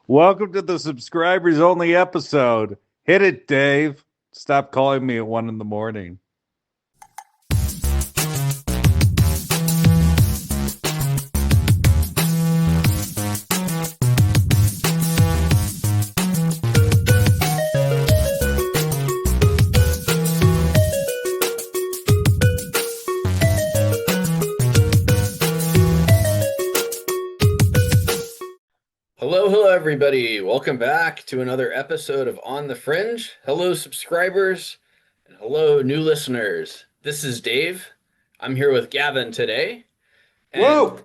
Welcome to the subscribers only episode. Hit it, Dave. Stop calling me at 1 in the morning. Hello, everybody. Welcome back to another episode of On the Fringe. Hello, subscribers, and hello, new listeners. This is Dave. I'm here with Gavin today, and Whoa!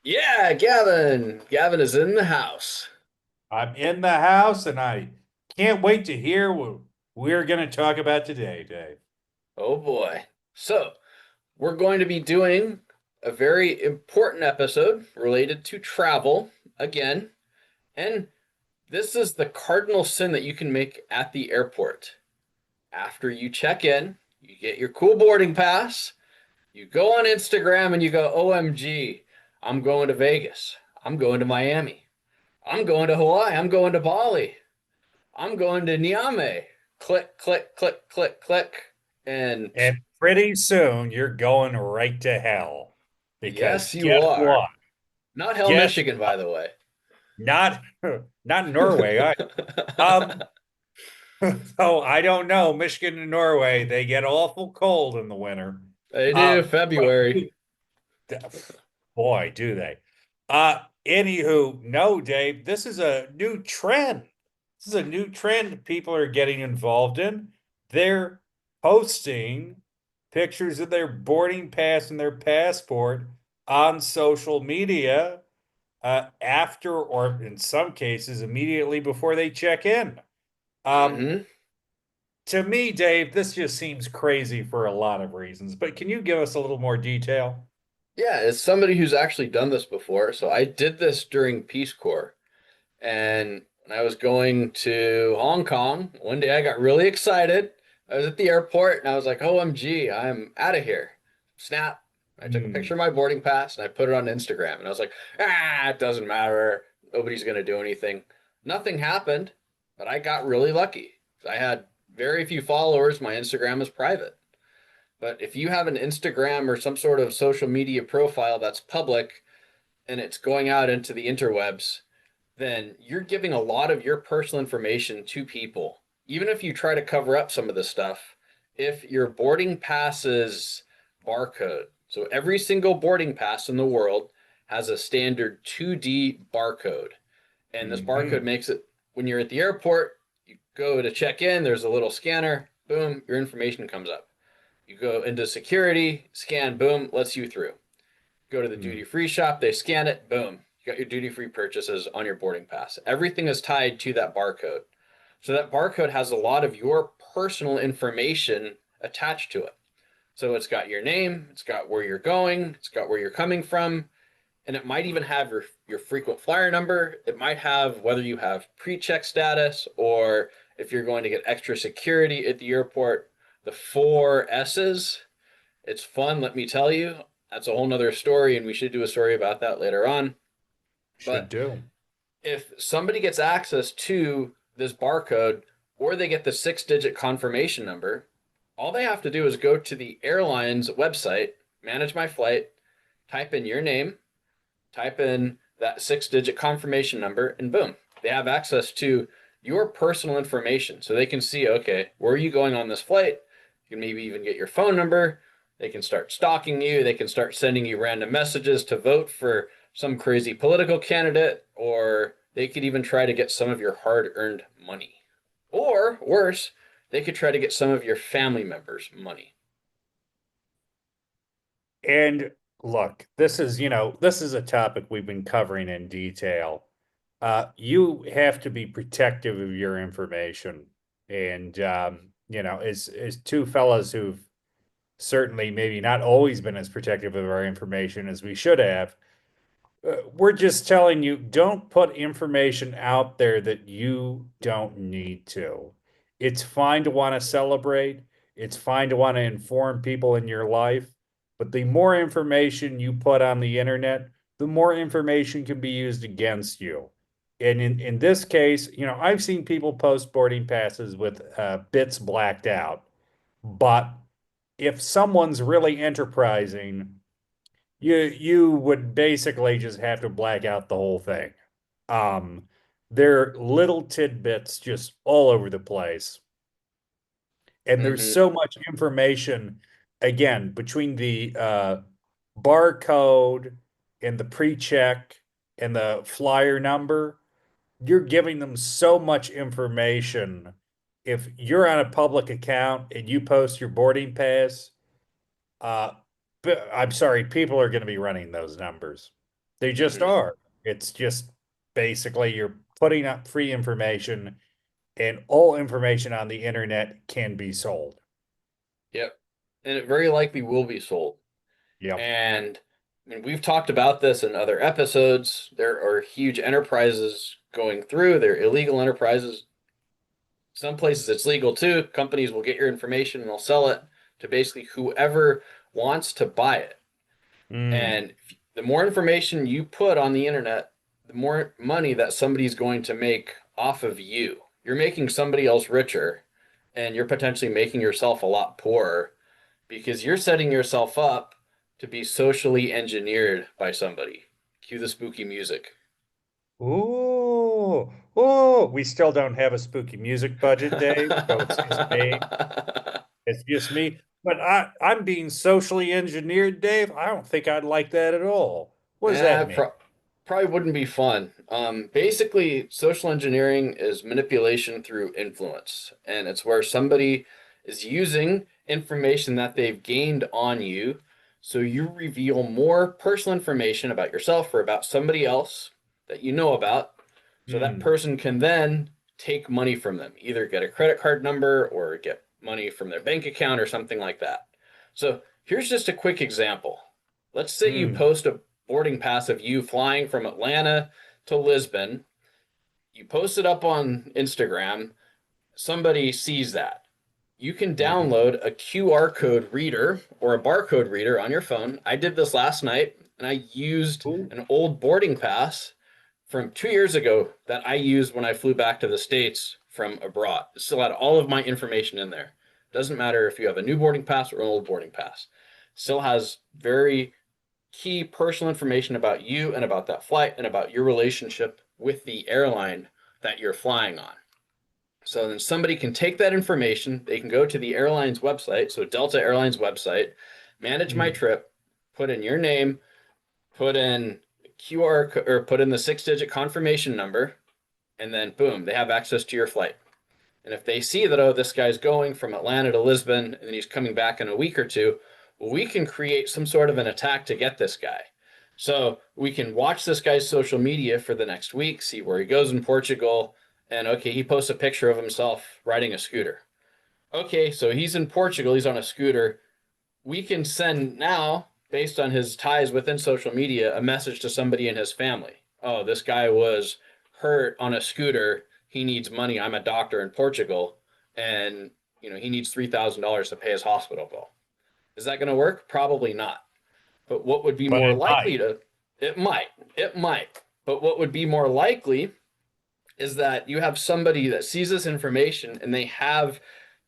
yeah, Gavin. Gavin is in the house. I'm in the house and I can't wait to hear what we're going to talk about today, Dave. Oh boy. So, we're going to be doing a very important episode related to travel again, and this is the cardinal sin that you can make at the airport. After you check in, you get your cool boarding pass, you go on Instagram and you go, OMG, I'm going to Vegas. I'm going to Miami. I'm going to Hawaii. I'm going to Bali. I'm going to Niamey. Click, click, click, click, click. And And pretty soon you're going right to hell. Because yes, you guess are. what? Not Hell, Guess Michigan, by the way. not Norway. Um so I don't know. Michigan and Norway, they get awful cold in the winter. They do, February. Boy, do they. Anywho, no, Dave, this is a new trend. This is a new trend people are getting involved in. They're posting pictures of their boarding pass and their passport on social media after, or in some cases, immediately before they check in. Mhm. To me, Dave, this just seems crazy for a lot of reasons, but can you give us a little more detail? Yeah, as somebody who's actually done this before, so I did this during Peace Corps. And when I was going to Hong Kong, one day I got really excited. I was at the airport and I was like, OMG, I'm out of here. Snap. I took a picture of my boarding pass and I put it on Instagram. And I was like, it doesn't matter. Nobody's going to do anything. Nothing happened, but I got really lucky. I had very few followers. My Instagram is private. But if you have an Instagram or some sort of social media profile that's public and it's going out into the interwebs, then you're giving a lot of your personal information to people. Even if you try to cover up some of the stuff, if your boarding pass's barcode, so every single boarding pass in the world has a standard 2D barcode. And this barcode makes it, when you're at the airport, you go to check in, there's a little scanner, boom, your information comes up. You go into security, scan, boom, lets you through. Go to the duty free shop, they scan it, boom, you got your duty free purchases on your boarding pass. Everything is tied to that barcode. So that barcode has a lot of your personal information attached to it. So it's got your name, it's got where you're going, it's got where you're coming from, and it might even have your frequent flyer number. It might have whether you have pre-check status or if you're going to get extra security at the airport. The four S's. It's fun, let me tell you. That's a whole nother story, and we should do a story about that later on. Should But do. if somebody gets access to this barcode or they get the 6-digit confirmation number, all they have to do is go to the airline's website, manage my flight, type in your name, type in that 6-digit confirmation number, and boom, they have access to your personal information. So they can see, okay, where are you going on this flight? You can maybe even get your phone number. They can start stalking you. They can start sending you random messages to vote for some crazy political candidate, or they could even try to get some of your hard earned money. Or worse, they could try to get some of your family members' money. And look, this is a topic we've been covering in detail. You have to be protective of your information. And, as two fellas who've certainly maybe not always been as protective of our information as we should have, we're just telling you, don't put information out there that you don't need to. It's fine to want to celebrate. It's fine to want to inform people in your life. But the more information you put on the internet, the more information can be used against you. And in this case, I've seen people post boarding passes with bits blacked out. But if someone's really enterprising, you would basically just have to black out the whole thing. Um, there are little tidbits just all over the place. And there's Hmm. so much information, again, between the barcode and the pre-check and the flyer number. You're giving them so much information. If you're on a public account and you post your boarding pass, uh, I'm sorry, people are going to be running those numbers. They just Hmm. are. It's just basically you're putting up free information, and all information on the internet can be sold. Yep. And it very likely will be sold. Yep. And I mean, we've talked about this in other episodes. There are huge enterprises going through, they're illegal enterprises. Some places it's legal too. Companies will get your information and they'll sell it to basically whoever wants to buy it. Mm. And the more information you put on the internet, the more money that somebody's going to make off of you. You're making somebody else richer and you're potentially making yourself a lot poorer because you're setting yourself up to be socially engineered by somebody. Cue the spooky music. Ooh, ooh, we still don't have a spooky music budget, Dave, so it's just me. It's just me. But I'm being socially engineered, Dave. I don't think I'd like that at all. What does Yeah, that mean? probably wouldn't be fun. Basically, social engineering is manipulation through influence, and it's where somebody is using information that they've gained on you, so you reveal more personal information about yourself or about somebody else that you know about, so that Hmm. person can then take money from them, either get a credit card number or get money from their bank account or something like that. So here's just a quick example. Let's say you Hmm. post a boarding pass of you flying from Atlanta to Lisbon. You post it up on Instagram. Somebody sees that. You can Hmm. download a QR code reader or a barcode reader on your phone. I did this last night and I used Ooh. an old boarding pass from 2 years ago that I used when I flew back to the States from abroad. It still had all of my information in there. Doesn't matter if you have a new boarding pass or an old boarding pass. Still has very key personal information about you and about that flight and about your relationship with the airline that you're flying on. So then somebody can take that information, they can go to the airline's website, so Delta Airlines website, manage my Hmm. trip, put in your name, put in QR or put in the 6-digit confirmation number, and then boom, they have access to your flight. And if they see that, oh, this guy's going from Atlanta to Lisbon and then he's coming back in a week or two, well, we can create some sort of an attack to get this guy. So we can watch this guy's social media for the next week, see where he goes in Portugal. And okay, he posts a picture of himself riding a scooter. Okay, so he's in Portugal, he's on a scooter. We can send now, based on his ties within social media, a message to somebody in his family. Oh, this guy was hurt on a scooter. He needs money. I'm a doctor in Portugal, and he needs $3,000 to pay his hospital bill. Is that going to work? Probably not. But what would be But more it likely might. to? It might. But what would be more likely is that you have somebody that sees this information and they have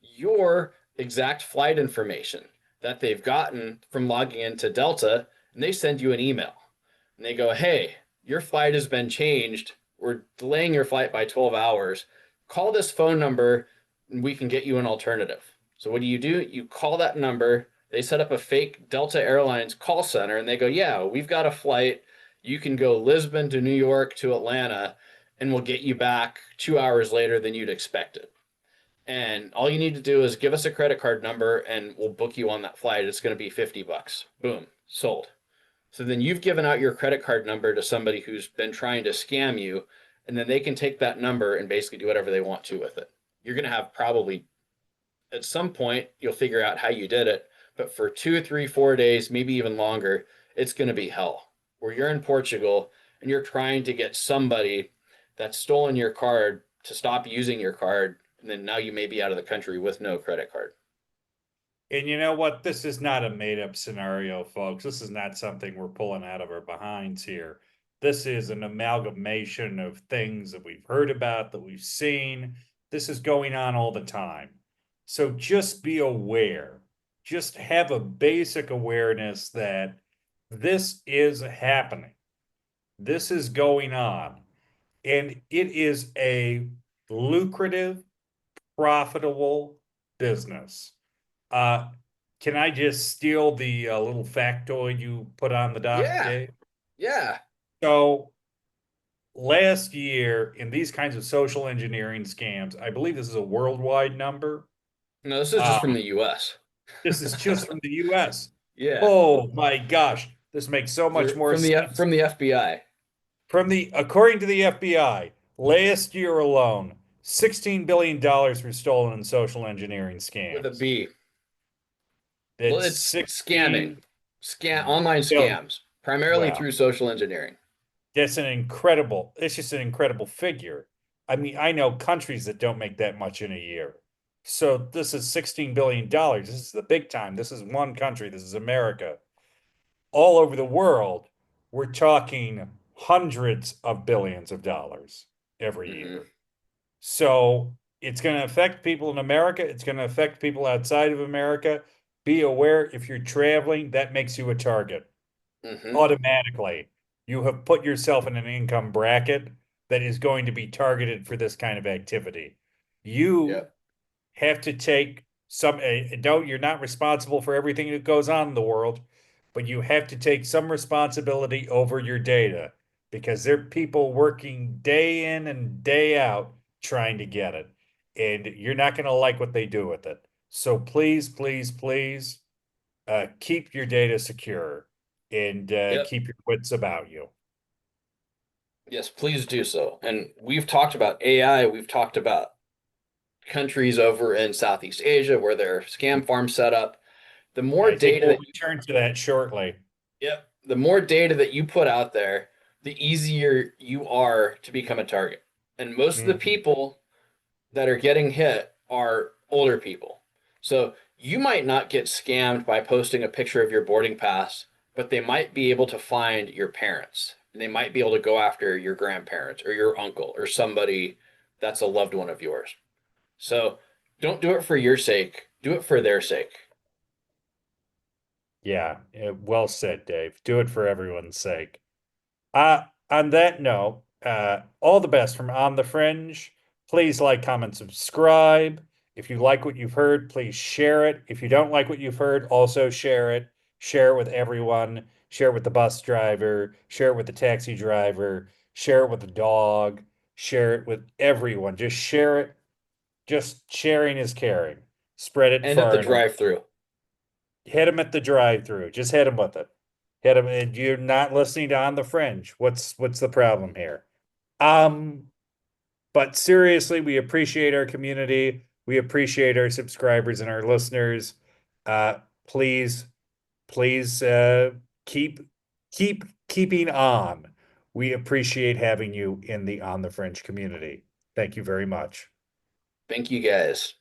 your exact flight information that they've gotten from logging into Delta, and they send you an email. And they go, hey, your flight has been changed. We're delaying your flight by 12 hours. Call this phone number and we can get you an alternative. So, what do? You call that number. They set up a fake Delta Airlines call center and they go, yeah, we've got a flight. You can go Lisbon to New York to Atlanta and we'll get you back 2 hours later than you'd expected. And all you need to do is give us a credit card number and we'll book you on that flight. It's going to be $50. Boom, sold. So then you've given out your credit card number to somebody who's been trying to scam you, and then they can take that number and basically do whatever they want to with it. You're going to have probably at some point you'll figure out how you did it, but for 2, 3, 4 days, maybe even longer, it's going to be hell. Where you're in Portugal and you're trying to get somebody that's stolen your card to stop using your card, and then now you may be out of the country with no credit card. And you know what? This is not a made up scenario, folks. This is not something we're pulling out of our behinds here. This is an amalgamation of things that we've heard about, that we've seen. This is going on all the time. So just be aware. Just have a basic awareness that this is happening. This is going on. And it is a lucrative, profitable business. Can I just steal the little factoid you put on the doc, Yeah. Dave? Yeah. So last year, in these kinds of social engineering scams, I believe this is a worldwide number. No, this is just from the US. This is just from the US. Yeah. Oh my gosh, this makes so much more from the sense. from the FBI. According to the FBI, last year alone, $16 billion were stolen in social engineering scams. With a B. It's Well, it's 16 scamming. Online billion. scams, primarily Wow. through social engineering. It's just an incredible figure. I mean, I know countries that don't make that much in a year. So this is $16 billion. This is the big time. This is one country. This is America. All over the world, we're talking hundreds of billions of dollars every year. So it's going to affect people in America. It's going to affect people outside of America. Be aware, if you're traveling, that makes you a target. Automatically. You have put yourself in an income bracket that is going to be targeted for this kind of activity. You Yep. have to take some, no, you're not responsible for everything that goes on in the world, but you have to take some responsibility over your data because there are people working day in and day out trying to get it. And you're not going to like what they do with it. So please, please, please keep your data secure and Yep. keep your wits about you. Yes, please do so. And we've talked about AI. We've talked about countries over in Southeast Asia where there are scam farms set up. The more I think data we'll that return to that shortly. Yep. The more data that you put out there, the easier you are to become a target. And most of the people that are getting hit are older people. So you might not get scammed by posting a picture of your boarding pass, but they might be able to find your parents. And they might be able to go after your grandparents or your uncle or somebody that's a loved one of yours. So don't do it for your sake, do it for their sake. Yeah, well said, Dave. Do it for everyone's sake. On that note, all the best from On the Fringe. Please like, comment, subscribe. If you like what you've heard, please share it. If you don't like what you've heard, also share it. Share it with everyone. Share it with the bus driver. Share it with the taxi driver. Share it with the dog. Share it with everyone. Just share it. Just sharing is caring. Spread it And at far the enough. drive-through. Hit him at the drive-through. Just hit him with it. Hit him. And you're not listening to On the Fringe. What's the problem here? But seriously, we appreciate our community. We appreciate our subscribers and our listeners. Please, please, keeping on. We appreciate having you in the On the Fringe community. Thank you very much. Thank you guys.